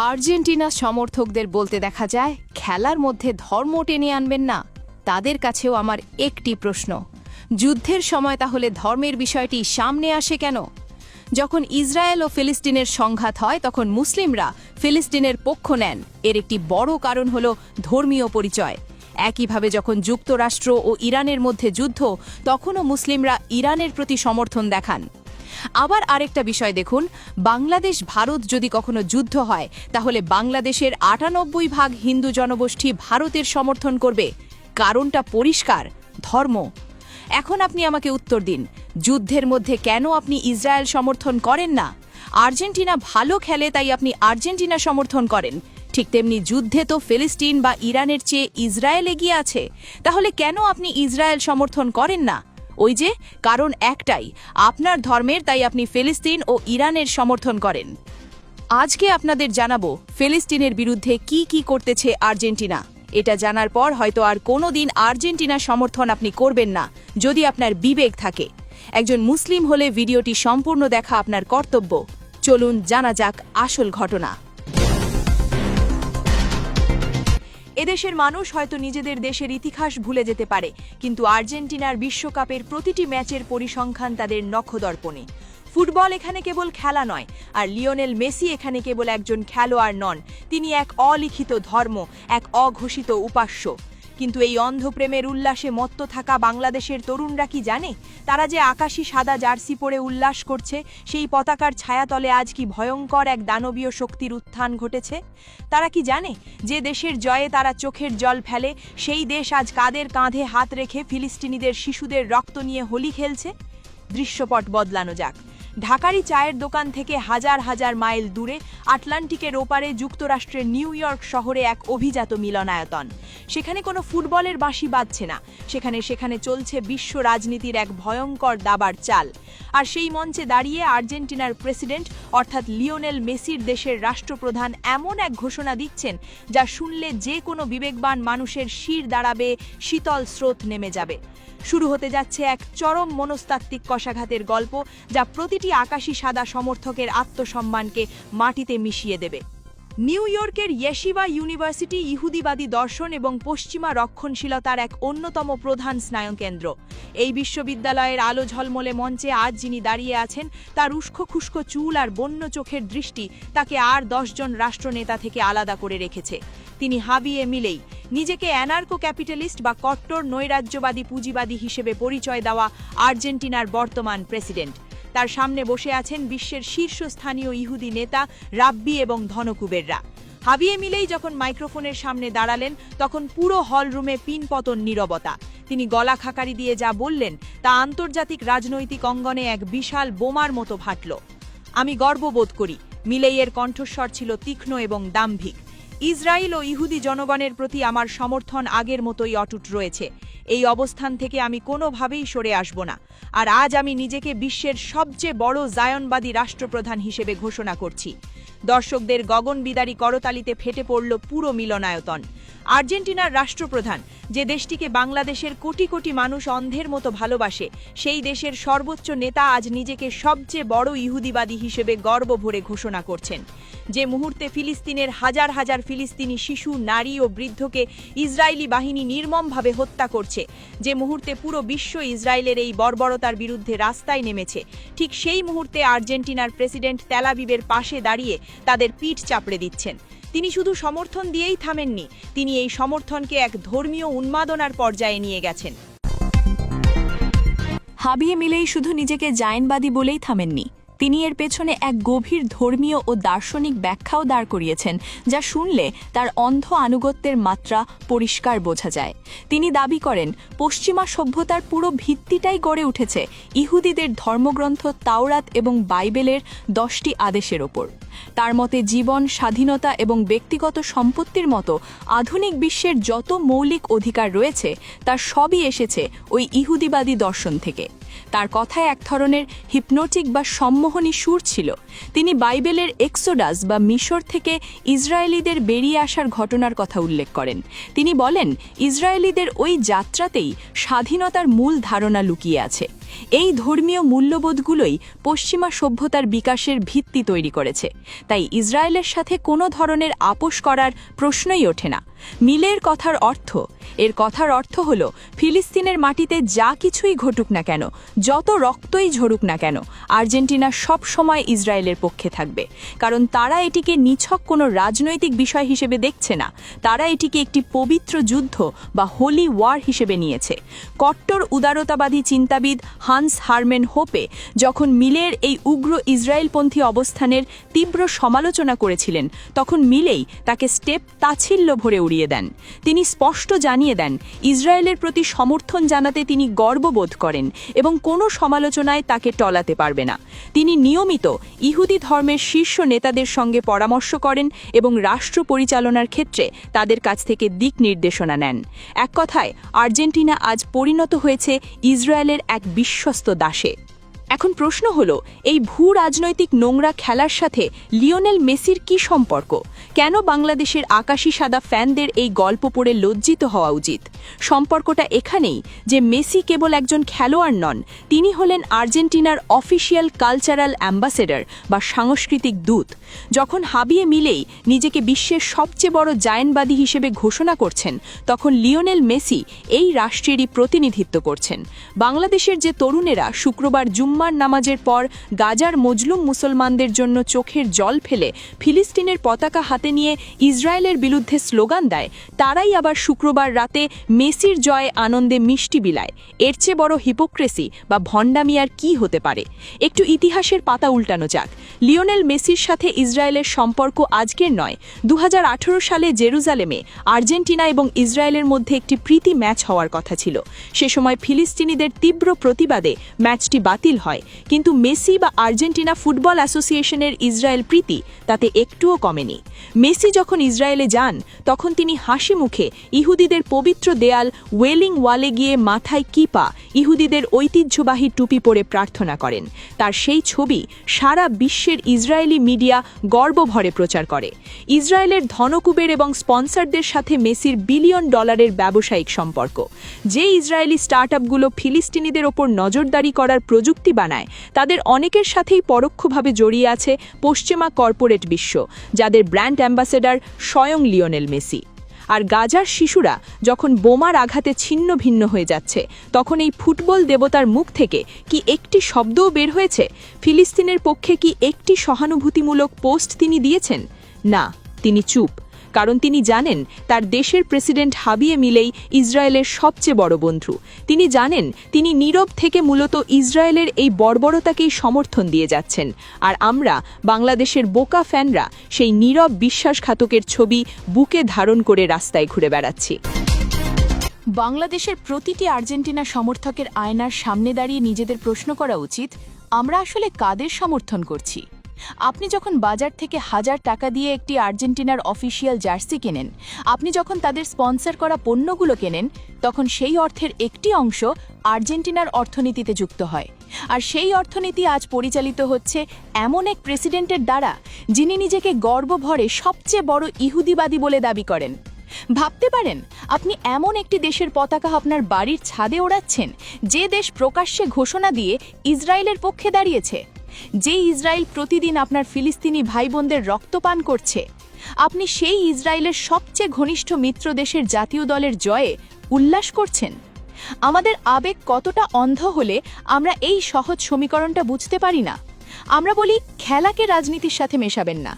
Argentina সমর্থকদের বলতে দেখা যায় খেলার মধ্যে ধর্ম টেনে আনবেন না। তাদের কাছেও আমার একটি প্রশ্ন, যুদ্ধের সময় তাহলে ধর্মের বিষয়টি সামনে আসে কেন? যখন ইসরায়েল ও ফিলিস্তিনের সংঘাত হয় তখন মুসলিমরা ফিলিস্তিনের পক্ষ নেন। এর একটি বড় কারণ হল ধর্মীয় পরিচয়। একইভাবে যখন যুক্তরাষ্ট্র ও ইরানের মধ্যে যুদ্ধ, তখনও মুসলিমরা ইরানের প্রতি সমর্থন দেখান। আবার আরেকটা বিষয় দেখুন, বাংলাদেশ ভারত যদি কখনো যুদ্ধ হয় তাহলে বাংলাদেশের ৯৮% হিন্দু জনগোষ্ঠী ভারতের সমর্থন করবে। কারণটা পরিষ্কার, ধর্ম। এখন আপনি আমাকে উত্তর দিন, যুদ্ধের মধ্যে কেন আপনি ইসরায়েল সমর্থন করেন না? আর্জেন্টিনা ভালো খেলে তাই আপনি আর্জেন্টিনা সমর্থন করেন। ঠিক তেমনি যুদ্ধে তো ফিলিস্তিন বা ইরানের চেয়ে ইসরায়েল এগিয়ে আছে, তাহলে কেন আপনি ইসরায়েল সমর্থন করেন না? ওই যে কারণ একটাই, আপনার ধর্মের, তাই আপনি ফিলিস্তিন ও ইরানের সমর্থন করেন। আজকে আপনাদের জানাবো ফিলিস্তিনের বিরুদ্ধে কি কি করতেছে আর্জেন্টিনা। এটা জানার পর হয়তো আর কোনোদিন আর্জেন্টিনা সমর্থন আপনি করবেন না, যদি আপনার বিবেক থাকে। একজন মুসলিম হলে ভিডিওটি সম্পূর্ণ দেখা আপনার কর্তব্য। চলুন জানা যাক আসল ঘটনা। এদেশের মানুষ হয়তো নিজেদের দেশের ইতিহাস ভুলে যেতে পারে, কিন্তু আর্জেন্টিনার বিশ্বকাপের প্রতিটি ম্যাচের পরিসংখ্যান তাদের নখদর্পণে। ফুটবল এখানে কেবল খেলা নয়, আর লিওনেল মেসি এখানে কেবল একজন খেলোয়াড় নন, তিনি এক অলিখিত ধর্ম, এক অঘোষিত উপাস্য। কিন্তু এই অন্ধপ্রেমের উল্লাসে মত্ত থাকা বাংলাদেশের তরুণরা কি জানে, তারা যে আকাশি সাদা জার্সি পরে উল্লাস করছে, সেই পতাকার ছায়াতলে আজ কি ভয়ঙ্কর এক দানবীয় শক্তির উত্থান ঘটেছে? তারা কি জানে যে দেশের জয়ে তারা চোখের জল ফেলে, সেই দেশ আজ কাদের কাঁধে হাত রেখে ফিলিস্তিনিদের শিশুদের রক্ত নিয়ে হোলি খেলছে? দৃশ্যপট বদলানো যাক। ঢাকারি চায়ের দোকান থেকে হাজার হাজার মাইল দূরে আটলান্টিকের ওপারে যুক্তরাষ্ট্রের নিউ ইয়র্ক শহরে এক অভিজাত মিলনায়তন। সেখানে কোনো ফুটবলের বাঁশি বাজছে না, সেখানে চলছে বিশ্ব রাজনীতির এক ভয়ঙ্কর দাবার চাল। আর সেই মঞ্চে দাঁড়িয়ে আর্জেন্টিনার প্রেসিডেন্ট অর্থাৎ লিওনেল মেসির দেশের রাষ্ট্রপ্রধান এমন এক ঘোষণা দিচ্ছেন, যা শুনলে যে কোনো বিবেকবান মানুষের শির দাঁড়াবে, শীতল স্রোত নেমে যাবে। শুরু হতে যাচ্ছে এক চরম মনস্তাত্ত্বিক কষাঘাতের গল্প, যা প্রতিটি আকাশী সাদা সমর্থকের আত্মসম্মানকে মাটিতে মিশিয়ে দেবে। নিউ ইয়র্কের ইয়েশিবা ইউনিভার্সিটি ইহুদিবাদী দর্শন এবং পশ্চিমা রক্ষণশীলতার এক অন্যতম প্রধান স্নায়ুকেন্দ্র। এই বিশ্ববিদ্যালয়ের আলো ঝলমলে মঞ্চে আজ যিনি দাঁড়িয়ে আছেন, তার উস্কো খুস্কো চুল আর বন্য চোখের দৃষ্টি তাকে আর 10 জন রাষ্ট্রনেতা থেকে আলাদা করে রেখেছে। তিনি হাবিয়ে মিলেই, নিজেকে অ্যানার্কো ক্যাপিটালিস্ট বা কট্টর নৈরাজ্যবাদী পুঁজিবাদী হিসেবে পরিচয় দেওয়া আর্জেন্টিনার বর্তমান প্রেসিডেন্ট। তার সামনে বসে আছেন বিশ্বের শীর্ষস্থানীয় ইহুদি নেতা, রাব্বি এবং ধনকুবেররা। হাবিয়ে মিলেই যখন মাইক্রোফোনের সামনে দাঁড়ালেন, তখন পুরো হলরুমে পিনপতন নীরবতা। তিনি গলা খাকারি দিয়ে যা বললেন, তা আন্তর্জাতিক রাজনৈতিক অঙ্গনে এক বিশাল বোমার মতো ফাটল। আমি গর্ববোধ করি। মিলেইয়ের কণ্ঠস্বর ছিল তীক্ষ্ণ এবং দাম্ভিক। ইসরায়েল ও ইহুদি জনগণের প্রতি আমার সমর্থন আগের মতোই অটুট রয়েছে। এই অবস্থান থেকে আমি কোনোভাবেই সরে আসব না। আর আজ আমি নিজেকে বিশ্বের সবচেয়ে বড় জায়নবাদী রাষ্ট্রপ্রধান হিসেবে ঘোষণা করছি। দর্শকদের গগনবিদারী করতালিতে ফেটে পড়ল পুরো মিলনায়তন। আর্জেন্টিনার রাষ্ট্রপ্রধান, যে দেশটিকে বাংলাদেশের কোটি কোটি মানুষ অন্ধের মতো ভালোবাসে, সেই দেশের সর্বোচ্চ নেতা আজ নিজেকে সবচেয়ে বড় ইহুদিবাদী হিসেবে গর্ব ভরে ঘোষণা করছেন। যে মুহূর্তে ফিলিস্তিনের হাজার হাজার ফিলিস্তিনি শিশু, নারী ও বৃদ্ধকে ইসরায়েলি বাহিনী নির্মমভাবে হত্যা করছে, যে মুহূর্তে পুরো বিশ্ব ইসরায়েলের এই বর্বরতার বিরুদ্ধে রাস্তায় নেমেছে, ঠিক সেই মুহূর্তে আর্জেন্টিনার প্রেসিডেন্ট তেল আবিবের পাশে দাঁড়িয়ে তাদের পিঠ চাপড়ে দিচ্ছেন। তিনি শুধু সমর্থন দিয়েই থামেননি, তিনি এই সমর্থনকে এক ধর্মীয় উন্মাদনার পর্যায়ে নিয়ে গেছেন। হাবিয়ে মিলেই শুধু নিজেকে জায়নবাদী বলেই থামেননি, তিনি এর পেছনে এক গভীর ধর্মীয় ও দার্শনিক ব্যাখ্যাও দাঁড় করিয়েছেন, যা শুনলে তার অন্ধ আনুগত্যের মাত্রা পরিষ্কার বোঝা যায়। তিনি দাবি করেন, পশ্চিমা সভ্যতার পুরো ভিত্তিটাই গড়ে উঠেছে ইহুদিদের ধর্মগ্রন্থ তাওরাত এবং বাইবেলের 10টি আদেশের ওপর। তার মতে জীবন, স্বাধীনতা এবং ব্যক্তিগত সম্পত্তির মতো আধুনিক বিশ্বের যত মৌলিক অধিকার রয়েছে, তার সবই এসেছে ওই ইহুদিবাদী দর্শন থেকে। তার কথায় এক ধরনের হিপনোটিক বা সম্মোহনী সুর ছিল। তিনি বাইবেলের এক্সোডাস বা মিশর থেকে ইসরায়েলিদের বেরিয়ে আসার ঘটনার কথা উল্লেখ করেন। তিনি বলেন, ইসরায়েলিদের ওই যাত্রাতেই স্বাধীনতার মূল ধারণা লুকিয়ে আছে। এই ধর্মীয় মূল্যবোধগুলোই পশ্চিমা সভ্যতার বিকাশের ভিত্তি তৈরি করেছে। তাই ইসরায়েলের সাথে কোনো ধরনের আপোষ করার প্রশ্নই ওঠে না। মিলের কথার অর্থ, এর কথার অর্থ হল, ফিলিস্তিনের মাটিতে যা কিছুই ঘটুক না কেন, যত রক্তই ঝরুক না কেন, আর্জেন্টিনা সব সময় ইসরায়েলের পক্ষে থাকবে। কারণ তারা এটিকে নিছক কোনো রাজনৈতিক বিষয় হিসেবে দেখছে না, তারা এটিকে একটি পবিত্র যুদ্ধ বা হোলি ওয়ার হিসেবে নিয়েছে। কট্টর উদারতাবাদী চিন্তাবিদ হান্স হারমেন হোপে যখন মিলের এই উগ্র ইসরায়েলপন্থী অবস্থানের তীব্র সমালোচনা করেছিলেন, তখন মিলেই তাকে স্টেপ তাচ্ছিল্য ভরে উড়িয়ে দেন। তিনি স্পষ্ট জানিয়ে দেন, ইসরায়েলের প্রতি সমর্থন জানাতে তিনি গর্ববোধ করেন এবং কোনো সমালোচনায় তাকে টলাতে পারবে না। তিনি নিয়মিত ইহুদি ধর্মের শীর্ষ নেতাদের সঙ্গে পরামর্শ করেন এবং রাষ্ট্র পরিচালনার ক্ষেত্রে তাদের কাছ থেকে দিক নির্দেশনা নেন। এক কথায়, আর্জেন্টিনা আজ পরিণত হয়েছে ইসরায়েলের এক বিশ্বস্ত দাসে। এখন প্রশ্ন হলো, এই ভূ রাজনৈতিক নোংরা খেলার সাথে লিওনেল মেসির কি সম্পর্ক? কেন বাংলাদেশের আকাশী সাদা ফ্যানদের এই গল্প পড়ে লজ্জিত হওয়া উচিত? সম্পর্কটা এখানেই যে মেসি কেবল একজন খেলোয়াড় নন, তিনি হলেন আর্জেন্টিনার অফিসিয়াল কালচারাল অ্যাম্বাসেডর বা সাংস্কৃতিক দূত। যখন হাবিয়ে মিলেই নিজেকে বিশ্বের সবচেয়ে বড় জায়নবাদী হিসেবে ঘোষণা করছেন, তখন লিওনেল মেসি এই রাষ্ট্রেরই প্রতিনিধিত্ব করছেন। বাংলাদেশের যে তরুণেরা শুক্রবার জুম্মার নামাজের পর গাজার মজলুম মুসলমানদের জন্য চোখের জল ফেলে ফিলিস্তিনের পতাকা হাতে নিয়ে ইসরায়েলের বিরুদ্ধে স্লোগান দেয়, তারাই আবার শুক্রবার রাতে মেসির জয়ে আনন্দে মিষ্টি বিলায়। এর চেয়ে বড় হিপোক্রেসি বা ভণ্ডামি আর কি হতে পারে? একটু ইতিহাসের পাতা উল্টানো যাক। লিওনেল মেসির সাথে ইসরায়েলের সম্পর্ক আজকের নয়। 2018 সালে জেরুজালেমে আর্জেন্টিনা এবং ইসরায়েলের মধ্যে একটি প্রীতি ম্যাচ হওয়ার কথা ছিল। সে সময় ফিলিস্তিনিদের তীব্র প্রতিবাদে ম্যাচটি বাতিল হয়, কিন্তু মেসি বা আর্জেন্টিনা ফুটবল অ্যাসোসিয়েশনের ইসরায়েল প্রীতি তাতে একটুও কমেনি। মেসি যখন ইসরায়েলে যান, তখন তিনি হাসি মুখে ইহুদিদের পবিত্র দেয়াল ওয়েলিং ওয়ালে গিয়ে মাথায় কিপা, ইহুদিদের ঐতিহ্যবাহী টুপি পরে প্রার্থনা করেন। তার সেই ছবি সারা বিশ্বের ইসরায়েলি মিডিয়া গর্বভরে প্রচার করে। ইসরায়েলের ধনকুবের এবং স্পন্সরদের সাথে মেসির বিলিয়ন ডলারের ব্যবসায়িক সম্পর্ক। যে ইসরায়েলি স্টার্টআপগুলো ফিলিস্তিনিদের ওপর নজরদারি করার প্রযুক্তি বানায়, তাদের অনেকের সাথেই পরোক্ষভাবে জড়িয়ে আছে পশ্চিমা কর্পোরেট বিশ্ব, যাদের ব্র্যান্ড অ্যাম্বাসেডর স্বয়ং লিওনেল মেসি। আর গাজার শিশুরা যখন বোমার আঘাতে ছিন্ন ভিন্ন হয়ে যাচ্ছে, তখন এই ফুটবল দেবতার মুখ থেকে কি একটি শব্দও বের হয়েছে? ফিলিস্তিনের পক্ষে কি একটি সহানুভূতিমূলক পোস্ট তিনি দিয়েছেন? না, তিনি চুপ। কারণ তিনি জানেন তার দেশের প্রেসিডেন্ট হাবিয়ে মিলেই ইসরায়েলের সবচেয়ে বড় বন্ধু। তিনি জানেন তিনি নীরব থেকে মূলত ইসরায়েলের এই বর্বরতাকেই সমর্থন দিয়ে যাচ্ছেন। আর আমরা বাংলাদেশের বোকা ফ্যানরা সেই নীরব বিশ্বাসঘাতকের ছবি বুকে ধারণ করে রাস্তায় ঘুরে বেড়াচ্ছি। বাংলাদেশের প্রতিটি আর্জেন্টিনা সমর্থকের আয়নার সামনে দাঁড়িয়ে নিজেদের প্রশ্ন করা উচিত, আমরা আসলে কাদের সমর্থন করছি? আপনি যখন বাজার থেকে 1000 টাকা দিয়ে একটি আর্জেন্টিনার অফিসিয়াল জার্সি কেনেন, আপনি যখন তাদের স্পন্সর করা পণ্যগুলো কেনেন, তখন সেই অর্থের একটি অংশ আর্জেন্টিনার অর্থনীতিতে যুক্ত হয়। আর সেই অর্থনীতি আজ পরিচালিত হচ্ছে এমন এক প্রেসিডেন্টের দ্বারা, যিনি নিজেকে গর্বভরে সবচেয়ে বড় ইহুদিবাদী বলে দাবি করেন। ভাবতে পারেন, আপনি এমন একটি দেশের পতাকা আপনার বাড়ির ছাদে ওড়াচ্ছেন, যে দেশ প্রকাশ্যে ঘোষণা দিয়ে ইসরায়েলের পক্ষে দাঁড়িয়েছে, যে ইসরায়েল প্রতিদিন আপনার ফিলিস্তিনি ভাই বোনদের রক্তপান করছে। আপনি সেই ইসরায়েলের সবচেয়ে ঘনিষ্ঠ মিত্র দেশের জাতীয় দলের জয়ে উল্লাস করছেন। আমাদের আবেগ কতটা অন্ধ হলে আমরা এই সহজ সমীকরণটা বুঝতে পারি না। আমরা বলি খেলাকে রাজনীতির সাথে মেশাবেন না,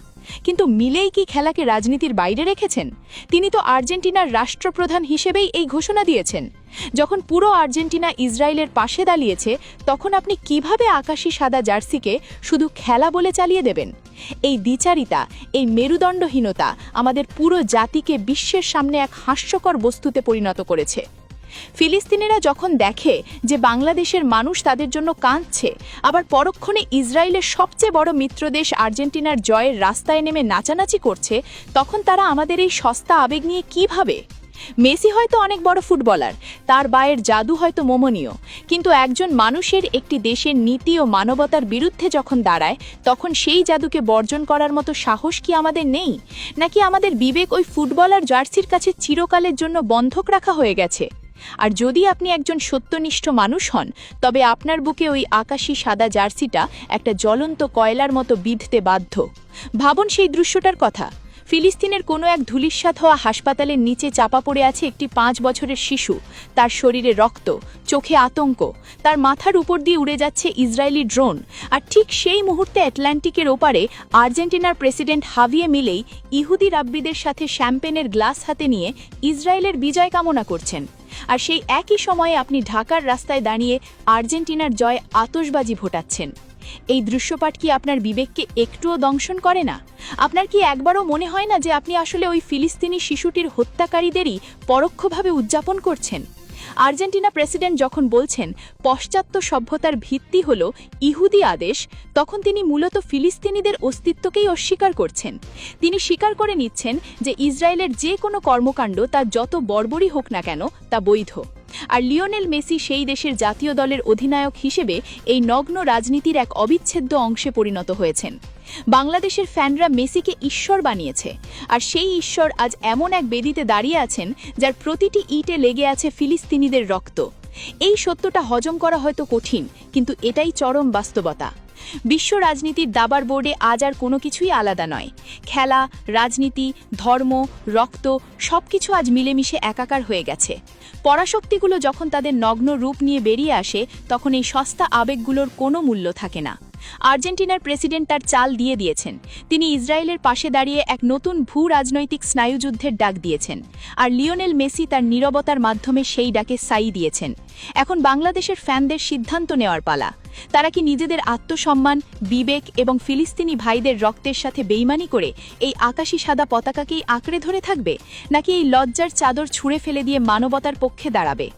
কিন্তু মিলেই কি খেলাকে রাজনীতির বাইরে রেখেছেন? তিনি তো আর্জেন্টিনার রাষ্ট্রপ্রধান হিসেবেই এই ঘোষণা দিয়েছেন। যখন পুরো আর্জেন্টিনা ইসরায়েলের পাশে দাঁড়িয়েছে, তখন আপনি কিভাবে আকাশী সাদা জার্সিকে শুধু খেলা বলে চালিয়ে দেবেন? এই দ্বিচারিতা, এই মেরুদণ্ডহীনতা আমাদের পুরো জাতিকে বিশ্বের সামনে এক হাস্যকর বস্তুতে পরিণত করেছে। ফিলিস্তিনিরা যখন দেখে যে বাংলাদেশের মানুষ তাদের জন্য কাঁদছে, আবার পরক্ষণে ইসরায়েলের সবচেয়ে বড় মিত্রদেশ আর্জেন্টিনার জয়ের রাস্তায় নেমে নাচানাচি করছে, তখন তারা আমাদের এই সস্তা আবেগ নিয়ে কী ভাবে? মেসি হয়তো অনেক বড় ফুটবলার, তার বায়ের জাদু হয়তো মোমনীয়, কিন্তু একজন মানুষের একটি দেশের নীতি ও মানবতার বিরুদ্ধে যখন দাঁড়ায়, তখন সেই জাদুকে বর্জন করার মতো সাহস কি আমাদের নেই, নাকি আমাদের বিবেক ওই ফুটবলার জার্সির কাছে চিরকালের জন্য বন্ধক রাখা হয়ে গেছে? আর যদি আপনি একজন সত্যনিষ্ঠ মানুষ হন, তবে আপনার বুকে ওই আকাশী সাদা জার্সিটা একটা জ্বলন্ত কয়লার মতো বিঁধতে বাধ্য। ভাবুন সেই দৃশ্যটার কথা। ফিলিস্তিনের কোনো এক ধূলিসাৎ হওয়া হাসপাতালের নিচে চাপা পড়ে আছে একটি 5 বছরের শিশু, তার শরীরে রক্ত, চোখে আতঙ্ক, তার মাথার উপর দিয়ে উড়ে যাচ্ছে ইসরায়েলি ড্রোন। আর ঠিক সেই মুহূর্তে আটলান্টিকের ওপারে আর্জেন্টিনার প্রেসিডেন্ট হাভিয়ে মিলেই ইহুদি রাব্বিদের সাথে শ্যাম্পেনের গ্লাস হাতে নিয়ে ইসরায়েলের বিজয় কামনা করছেন। আর সেই একই সময়ে আপনি ঢাকার রাস্তায় দাঁড়িয়ে আর্জেন্টিনার জয় আতশবাজি ফোটাচ্ছেন। এই দৃশ্যপাট কি আপনার বিবেককে একটুও দংশন করে না? আপনার কি একবারও মনে হয় না যে আপনি আসলে ওই ফিলিস্তিনি শিশুটির হত্যাকারীদেরই পরোক্ষভাবে উদযাপন করছেন? আর্জেন্টিনা প্রেসিডেন্ট যখন বলছেন পাশ্চাত্য সভ্যতার ভিত্তি হল ইহুদি আদেশ, তখন তিনি মূলত ফিলিস্তিনিদের অস্তিত্বকেই অস্বীকার করছেন। তিনি স্বীকার করে নিচ্ছেন যে ইসরায়েলের যে কোনো কর্মকাণ্ড, তা যত বর্বরই হোক না কেন, তা বৈধ। আর লিওনেল মেসি সেই দেশের জাতীয় দলের অধিনায়ক হিসেবে এই নগ্ন রাজনীতির এক অবিচ্ছেদ্য অংশে পরিণত হয়েছেন। বাংলাদেশের ফ্যানরা মেসিকে ঈশ্বর বানিয়েছে, আর সেই ঈশ্বর আজ এমন এক বেদিতে দাঁড়িয়ে আছেন যার প্রতিটি ইটে লেগে আছে ফিলিস্তিনিদের রক্ত। এই সত্যটা হজম করা হয়তো কঠিন, কিন্তু এটাই চরম বাস্তবতা। বিশ্ব রাজনীতির দাবার বোর্ডে আজ আর কোনো কিছুই আলাদা নয়। খেলা, রাজনীতি, ধর্ম, রক্ত সবকিছু আজ মিলেমিশে একাকার হয়ে গেছে। পরাশক্তিগুলো যখন তাদের নগ্ন রূপ নিয়ে বেরিয়ে আসে, তখন এই সস্তা আবেগগুলোর কোনো মূল্য থাকে না। আর্জেন্টিনার প্রেসিডেন্ট তার চাল দিয়ে দিয়েছেন। তিনি ইসরায়েলের পাশে দাঁড়িয়ে এক নতুন ভূ রাজনৈতিক স্নায়ুযুদ্ধের ডাক দিয়েছেন, আর লিওনেল মেসি তার নীরবতার মাধ্যমে সেই ডাকে সাই দিয়েছেন। এখন বাংলাদেশের ফ্যানদের সিদ্ধান্ত নেওয়ার পালা। তারা কি নিজেদের আত্মসম্মান, বিবেক এবং ফিলিস্তিনি ভাইদের রক্তের সাথে বেইমানি করে এই আকাশী সাদা পতাকাকেই আঁকড়ে ধরে থাকবে, নাকি এই লজ্জার চাদর ছুঁড়ে ফেলে দিয়ে মানবতার পক্ষে দাঁড়াবে?